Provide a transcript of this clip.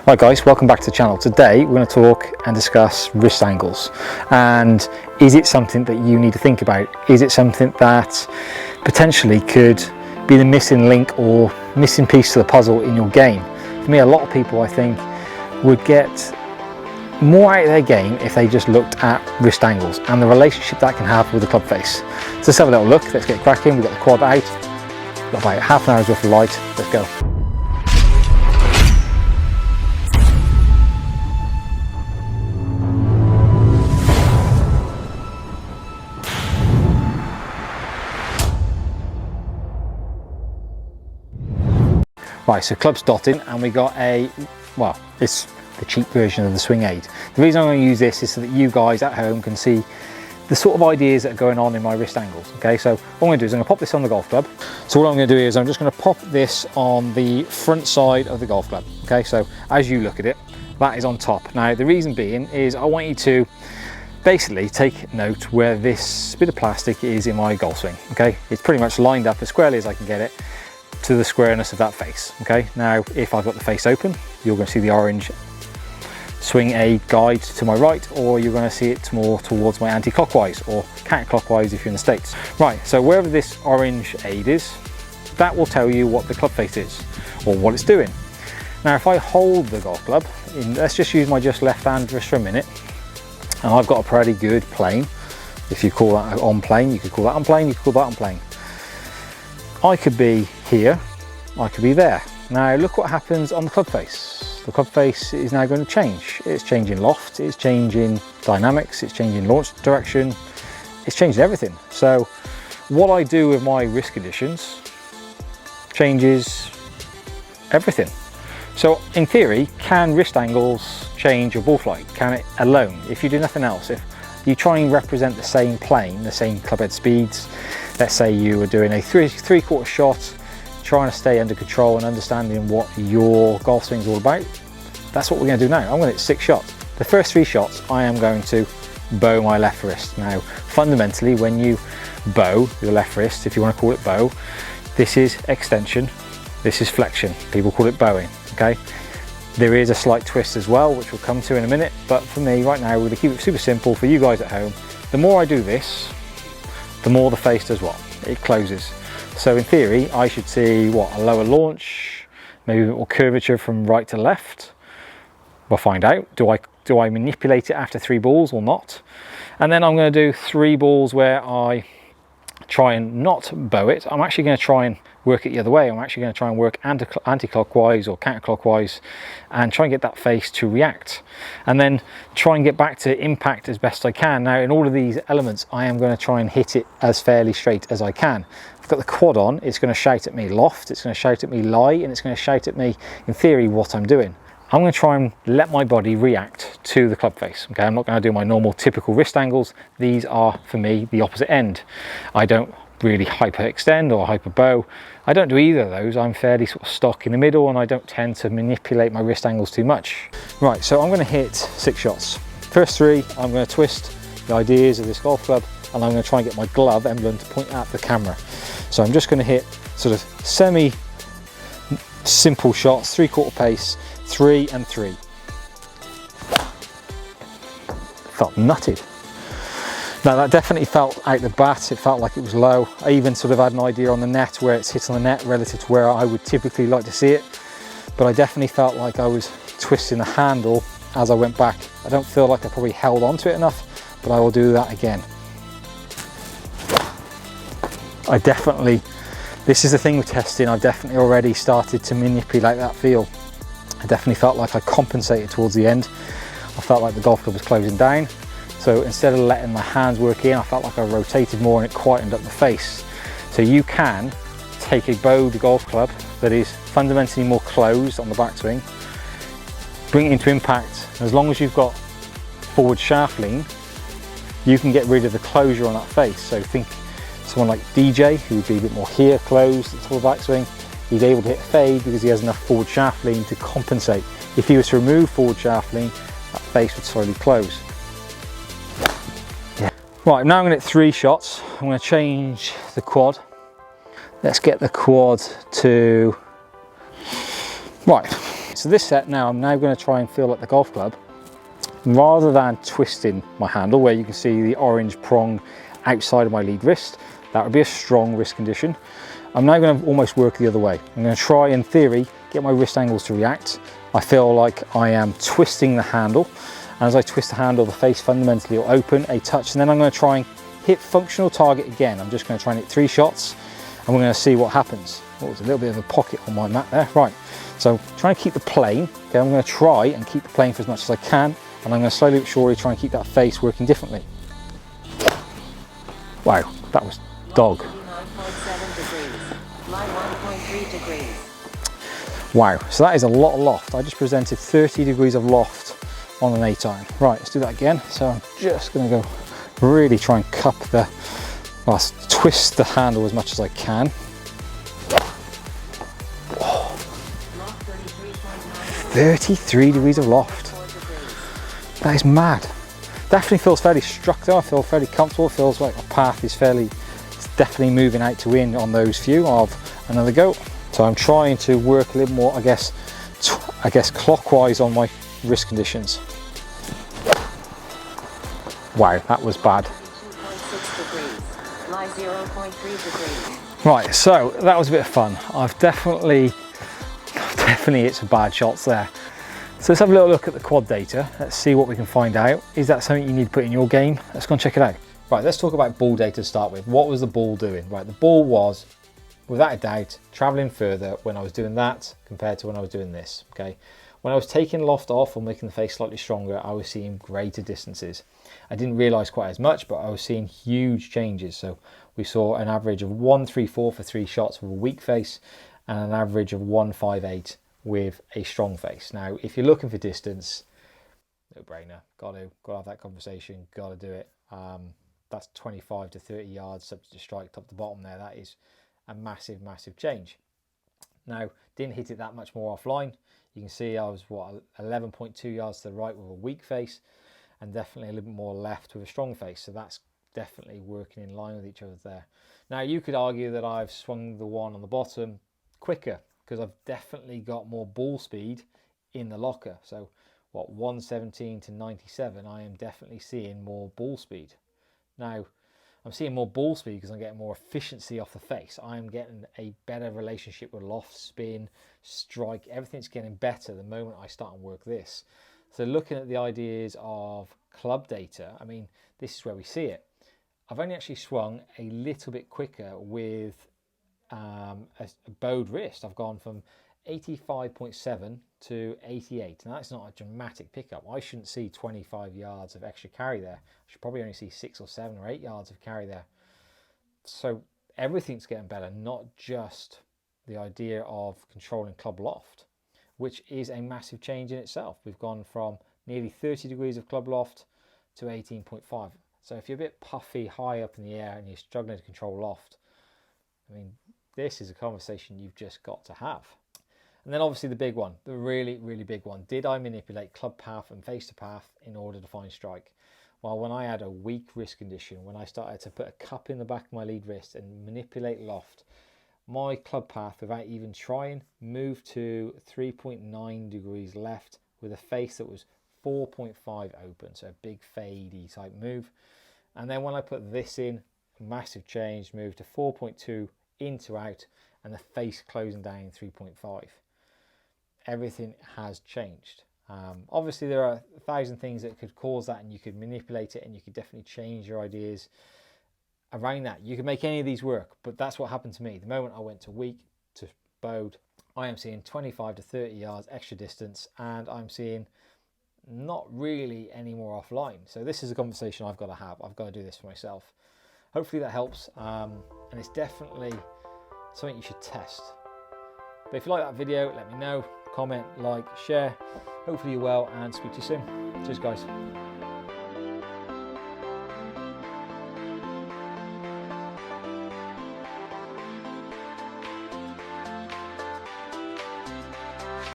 Right guys, welcome back to the channel. Today we're going to talk and discuss wrist angles, and is it something that you need to think about? Is it something that potentially could be the missing link or missing piece to the puzzle in your game? For me, a lot of people, I think, would get more out of their game if they just looked at wrist angles and the relationship that can have with the club face. So let's have a little look, let's get cracking. We've got the quad out, got about half an hour's worth of light, let's go. Right, so club's dotted and we got a, well, it's the cheap version of the swing aid. The reason I'm going to use this is so that you guys at home can see the sort of ideas that are going on in my wrist angles. Okay, so what I'm going to do is I'm going to pop this on the golf club. So what I'm going to do is I'm just going to pop this on the front side of the golf club. Okay, so as you look at it, that is on top. Now the reason being is I want you to basically take note where this bit of plastic is in my golf swing. Okay, it's pretty much lined up as squarely as I can get it to the squareness of that face. Okay, now if I've got the face open, you're going to see the orange swing aid guide to my right, or you're going to see it more towards my anti-clockwise or counterclockwise if you're in the States. Right, so wherever this orange aid is, that will tell you what the club face is or what it's doing. Now if I hold the golf club, let's just use my just left hand just for a minute, and I've got a pretty good plane. If you call that on plane, you could call that on plane, you could call that on plane. I could be here, I could be there. Now look what happens on the club face. The club face is now going to change. It's changing loft, it's changing dynamics, it's changing launch direction, it's changing everything. So what I do with my wrist conditions changes everything. So in theory, can wrist angles change your ball flight? Can it alone? If you do nothing else, if you try and represent the same plane, the same club head speeds, let's say you were doing a three-quarter shot, trying to stay under control and understanding what your golf swing is all about, that's what we're going to do now. I'm going to hit 6 shots. The first 3 shots, I am going to bow my left wrist. Now, fundamentally, when you bow your left wrist, if you want to call it bow, this is extension, this is flexion. People call it bowing, okay? There is a slight twist as well, which we'll come to in a minute, but for me right now, we're going to keep it super simple for you guys at home. The more I do this, the more the face does what? It closes. So in theory, I should see what, a lower launch, maybe a bit more curvature from right to left. We'll find out. Do I manipulate it after 3 balls or not? And then I'm going to do 3 balls where I try and not bow it. I'm actually going to try and work it the other way. I'm actually going to try and work anti-clockwise or counterclockwise and try and get that face to react, and then try and get back to impact as best I can. Now in all of these elements, I am going to try and hit it as fairly straight as I can. I've got the quad on, it's going to shout at me loft, it's going to shout at me lie, and it's going to shout at me in theory what I'm doing. I'm going to try and let my body react to the club face. Okay, I'm not going to do my normal typical wrist angles. These are for me the opposite end. I don't really hyperextend or hyper bow. I don't do either of those. I'm fairly sort of stock in the middle, and I don't tend to manipulate my wrist angles too much. Right, so I'm going to hit 6 shots. First 3, I'm going to twist the ideas of this golf club, and I'm going to try and get my glove emblem to point at the camera. So I'm just going to hit sort of semi simple shots, 3/4 pace, 3 and 3. Felt nutted. Now that definitely felt out the bat, it felt like it was low. I even sort of had an idea on the net where it's hit on the net relative to where I would typically like to see it, but I definitely felt like I was twisting the handle as I went back. I don't feel like I probably held onto it enough, but I will do that again. This is the thing with testing, I've definitely already started to manipulate that feel. I definitely felt like I compensated towards the end. I felt like the golf club was closing down. So instead of letting my hands work in, I felt like I rotated more and it quietened up the face. So you can take a bowed golf club that is fundamentally more closed on the backswing, bring it into impact. As long as you've got forward shaft lean, you can get rid of the closure on that face. So think someone like DJ, who would be a bit more here closed at the top of the backswing, he's able to hit a fade because he has enough forward shaft lean to compensate. If he was to remove forward shaft lean, that face would slowly close. Yeah. Right, now I'm going to hit 3 shots. I'm going to change the quad. Let's get the quad to, right, Right, so this set now, I'm now going to try and feel like the golf club. Rather than twisting my handle, where you can see the orange prong outside of my lead wrist, that would be a strong wrist condition. I'm now going to almost work the other way. I'm going to try, in theory, get my wrist angles to react. I feel like I am twisting the handle, and as I twist the handle, the face fundamentally will open a touch, and then I'm going to try and hit functional target again. I'm just going to try and hit 3 shots, and we're going to see what happens. Oh, there's a little bit of a pocket on my mat there. Right, so try and keep the plane. Okay, I'm going to try and keep the plane for as much as I can, and I'm going to slowly but surely try and keep that face working differently. Wow, that was dog. 39.7 degrees, lie 1.3 degrees. Wow, so that is a lot of loft. I just presented 30 degrees of loft on an 8 iron. Right, let's do that again. So I'm just going to go really try and cup the, well, twist the handle as much as I can. 33 degrees of loft. That is mad. Definitely feels fairly struck though. I feel fairly comfortable. Feels like my path is it's definitely moving out to in on those few of another go. So I'm trying to work a little more, I guess clockwise on my wrist conditions. Wow, that was bad. 2.6 degrees, lie 0.3 degrees. Right, so that was a bit of fun. I've definitely hit some bad shots there. So let's have a little look at the quad data. Let's see what we can find out. Is that something you need to put in your game? Let's go and check it out. Right, let's talk about ball data to start with. What was the ball doing? Right, the ball was, without a doubt, traveling further when I was doing that compared to when I was doing this, okay? When I was taking loft off or making the face slightly stronger, I was seeing greater distances. I didn't realize quite as much, but I was seeing huge changes. So we saw an average of 134 for 3 shots with a weak face and an average of 158 with a strong face. Now, if you're looking for distance, no brainer, got to have that conversation, got to do it. That's 25 to 30 yards subject to strike top to bottom there. That is a massive change. Now, didn't hit it that much more offline. You can see I was 11.2 yards to the right with a weak face, and definitely a little bit more left with a strong face. So that's definitely working in line with each other there. Now, you could argue that I've swung the one on the bottom quicker, because I've definitely got more ball speed in the locker. So 117 to 97, I am definitely seeing more ball speed. Now, I'm seeing more ball speed because I'm getting more efficiency off the face. I'm getting a better relationship with loft, spin, strike. Everything's getting better the moment I start and work this. So looking at the ideas of club data, I mean, this is where we see it. I've only actually swung a little bit quicker with a bowed wrist. I've gone from 85.7 to 88, and that's not a dramatic pickup. I shouldn't see 25 yards of extra carry there. I should probably only see 6 or 7 or 8 yards of carry there. So everything's getting better, not just the idea of controlling club loft, which is a massive change in itself. We've gone from nearly 30 degrees of club loft to 18.5. So if you're a bit puffy high up in the air and you're struggling to control loft, I mean, this is a conversation you've just got to have. And then obviously the big one, the really big one. Did I manipulate club path and face to path in order to find strike? Well, when I had a weak wrist condition, when I started to put a cup in the back of my lead wrist and manipulate loft, my club path, without even trying, moved to 3.9 degrees left with a face that was 4.5 open, so a big fadey type move. And then when I put this in, massive change, moved to 4.2 into out, and the face closing down in 3.5. Everything has changed. Obviously there are 1,000 things that could cause that, and you could manipulate it, and you could definitely change your ideas around that. You can make any of these work, but that's what happened to me. The moment I went to weak to bowed, I am seeing 25 to 30 yards extra distance, and I'm seeing not really any more offline. So this is a conversation I've got to have. I've got to do this for myself. Hopefully that helps, and it's definitely something you should test. But if you like that video, let me know. Comment, like, share. Hopefully you're well, and speak to you soon. Cheers guys.